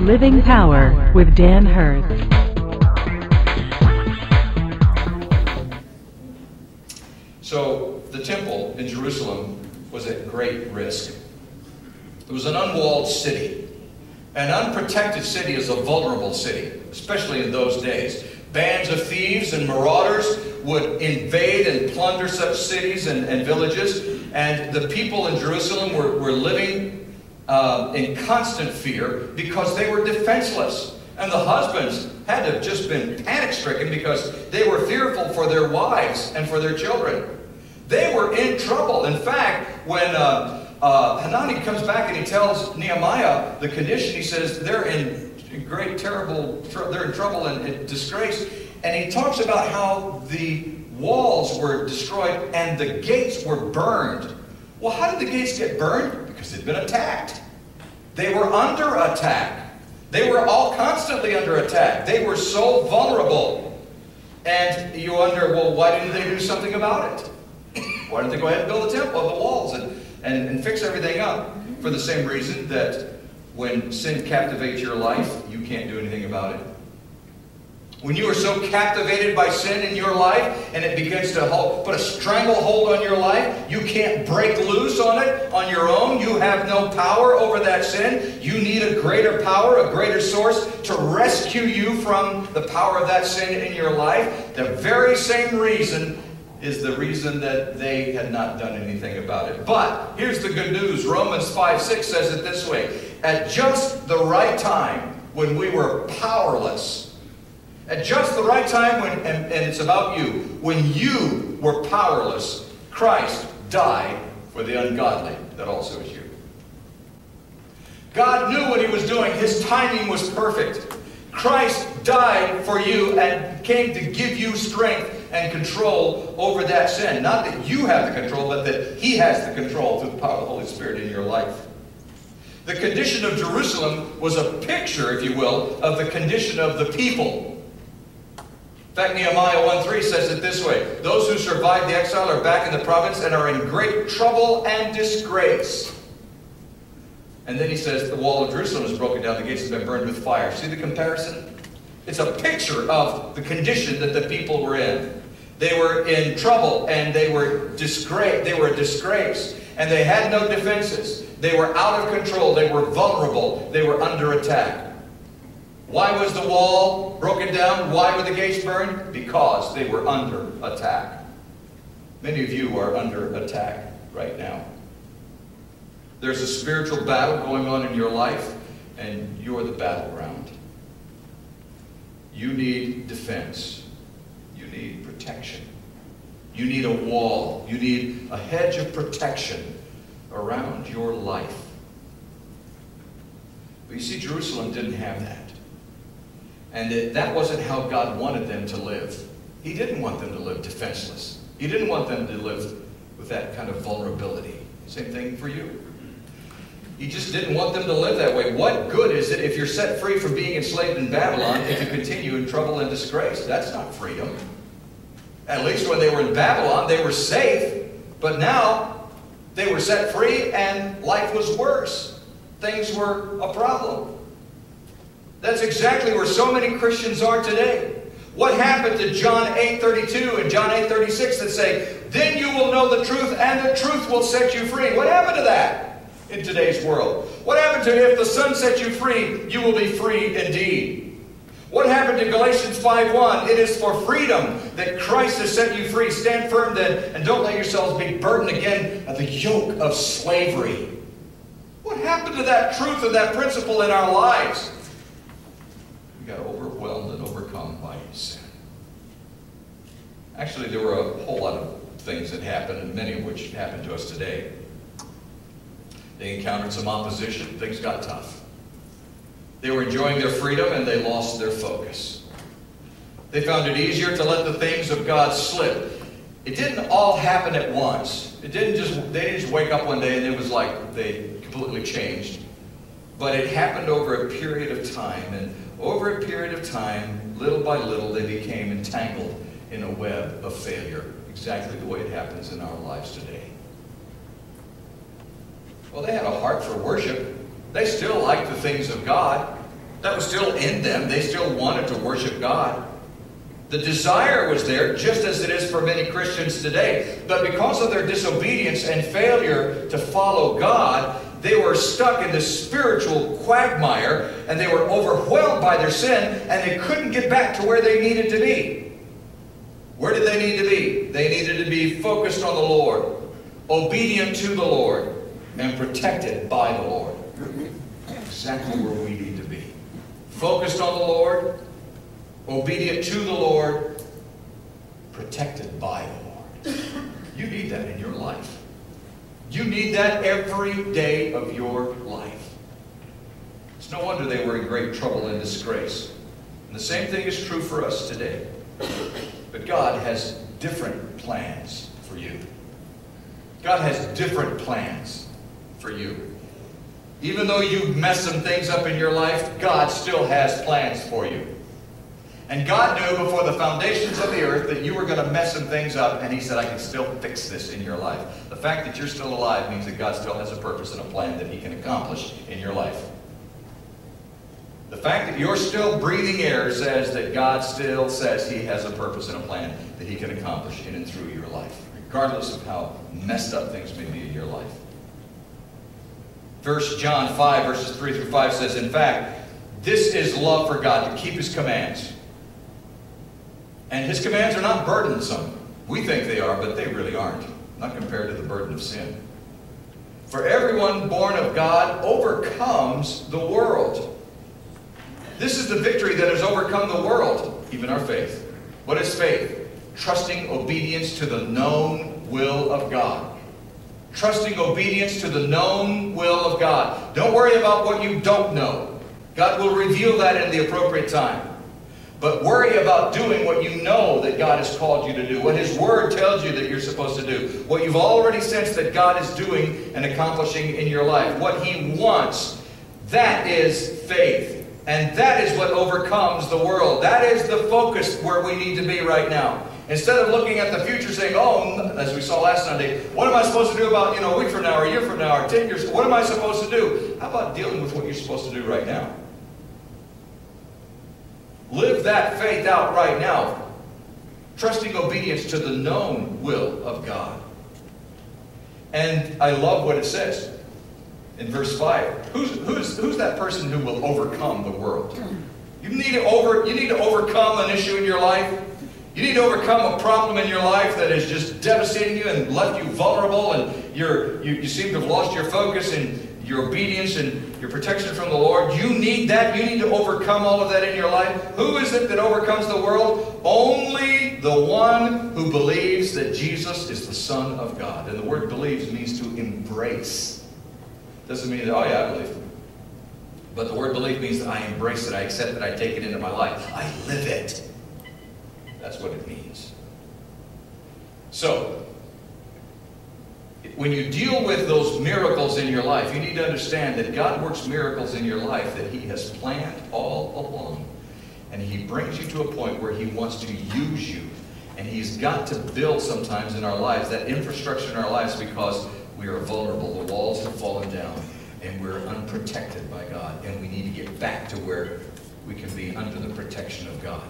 Living Power with Dan Hurst. So the temple in Jerusalem was at great risk. It was an unwalled city. An unprotected city is a vulnerable city, especially in those days. Bands of thieves and marauders would invade and plunder such cities and villages, and the people in Jerusalem were living in constant fear because they were defenseless. And the husbands had to have just been panic-stricken because they were fearful for their wives and for their children. They were in trouble. In fact, when Hanani comes back and he tells Nehemiah the condition, he says they're in great, terrible, they're in trouble and disgrace. And he talks about how the walls were destroyed and the gates were burned. Well, how did the gates get burned? Because they'd been attacked. They were under attack. They were all constantly under attack. They were so vulnerable. And you wonder, well, why didn't they do something about it? Why didn't they go ahead and build a temple of the walls and fix everything up? For the same reason that when sin captivates your life, you can't do anything about it. When you are so captivated by sin in your life and it begins to put a stranglehold on your life, you can't break loose on it on your own. You have no power over that sin. You need a greater power, a greater source to rescue you from the power of that sin in your life. The very same reason is the reason that they had not done anything about it. But here's the good news. Romans 5:6 says it this way. At just the right time, when we were powerless, at just the right time, and it's about you, when you were powerless, Christ died for the ungodly. That also is you. God knew what he was doing. His timing was perfect. Christ died for you and came to give you strength and control over that sin. Not that you have the control, but that he has the control through the power of the Holy Spirit in your life. The condition of Jerusalem was a picture, if you will, of the condition of the people. In fact, Nehemiah 1:3 says it this way. Those who survived the exile are back in the province and are in great trouble and disgrace. And then he says the wall of Jerusalem is broken down, the gates have been burned with fire. See the comparison? It's a picture of the condition that the people were in. They were in trouble and they were disgraced. They were a disgrace. And they had no defenses. They were out of control. They were vulnerable. They were under attack. Why was the wall broken down? Why were the gates burned? Because they were under attack. Many of you are under attack right now. There's a spiritual battle going on in your life, and you're the battleground. You need defense. You need protection. You need a wall. You need a hedge of protection around your life. But you see, Jerusalem didn't have that. And that wasn't how God wanted them to live. He didn't want them to live defenseless. He didn't want them to live with that kind of vulnerability. Same thing for you. He just didn't want them to live that way. What good is it if you're set free from being enslaved in Babylon if you continue in trouble and disgrace? That's not freedom. At least when they were in Babylon, they were safe. But now, they were set free and life was worse. Things were a problem. That's exactly where so many Christians are today. What happened to John 8:32 and John 8:36 that say, then you will know the truth and the truth will set you free? What happened to that in today's world? What happened to if the Son sets you free, you will be free indeed? What happened to Galatians 5:1? It is for freedom that Christ has set you free. Stand firm then and don't let yourselves be burdened again of the yoke of slavery. What happened to that truth and that principle in our lives? We got overwhelmed and overcome by sin. Actually, there were a whole lot of things that happened, and many of which happened to us today. They encountered some opposition. Things got tough. They were enjoying their freedom, and they lost their focus. They found it easier to let the things of God slip. It didn't all happen at once. They didn't just wake up one day and it was like they completely changed. But it happened over a period of time, and over a period of time, little by little, they became entangled in a web of failure, exactly the way it happens in our lives today. Well, they had a heart for worship. They still liked the things of God. That was still in them. They still wanted to worship God. The desire was there, just as it is for many Christians today. But because of their disobedience and failure to follow God, they were stuck in this spiritual quagmire, and they were overwhelmed by their sin, and they couldn't get back to where they needed to be. Where did they need to be? They needed to be focused on the Lord, obedient to the Lord, and protected by the Lord. Exactly where we need to be. Focused on the Lord, obedient to the Lord, protected by the Lord. You need that in your life. You need that every day of your life. It's no wonder they were in great trouble and disgrace. And the same thing is true for us today. But God has different plans for you. God has different plans for you. Even though you mess some things up in your life, God still has plans for you. And God knew before the foundations of the earth that you were going to mess some things up, and He said, I can still fix this in your life. The fact that you're still alive means that God still has a purpose and a plan that He can accomplish in your life. The fact that you're still breathing air says that God still says He has a purpose and a plan that He can accomplish in and through your life, regardless of how messed up things may be in your life. 1 John 5, verses 3 through 5 says, in fact, this is love for God, to keep His commands. And His commands are not burdensome. We think they are, but they really aren't. Not compared to the burden of sin. For everyone born of God overcomes the world. This is the victory that has overcome the world, even our faith. What is faith? Trusting obedience to the known will of God. Trusting obedience to the known will of God. Don't worry about what you don't know. God will reveal that in the appropriate time. But worry about doing what you know that God has called you to do. What His Word tells you that you're supposed to do. What you've already sensed that God is doing and accomplishing in your life. What He wants. That is faith. And that is what overcomes the world. That is the focus where we need to be right now. Instead of looking at the future saying, oh, as we saw last Sunday, what am I supposed to do about, a week from now, or a year from now, or 10 years? What am I supposed to do? How about dealing with what you're supposed to do right now? Live that faith out right now. Trusting obedience to the known will of God. And I love what it says in verse 5. Who's that person who will overcome the world? You need to overcome an issue in your life. You need to overcome a problem in your life that is just devastating you and left you vulnerable, and you seem to have lost your focus and your obedience and your protection from the Lord. You need that. You need to overcome all of that in your life. Who is it that overcomes the world? Only the one who believes that Jesus is the Son of God. And the word believes means to embrace. Doesn't mean that, oh yeah, I believe. But the word believe means that I embrace it, I accept it, I take it into my life. I live it. That's what it means. So, when you deal with those miracles in your life, you need to understand that God works miracles in your life that He has planned all along. And He brings you to a point where He wants to use you. And He's got to build sometimes in our lives that infrastructure in our lives because we are vulnerable. The walls have fallen down and we're unprotected by God. And we need to get back to where we can be under the protection of God.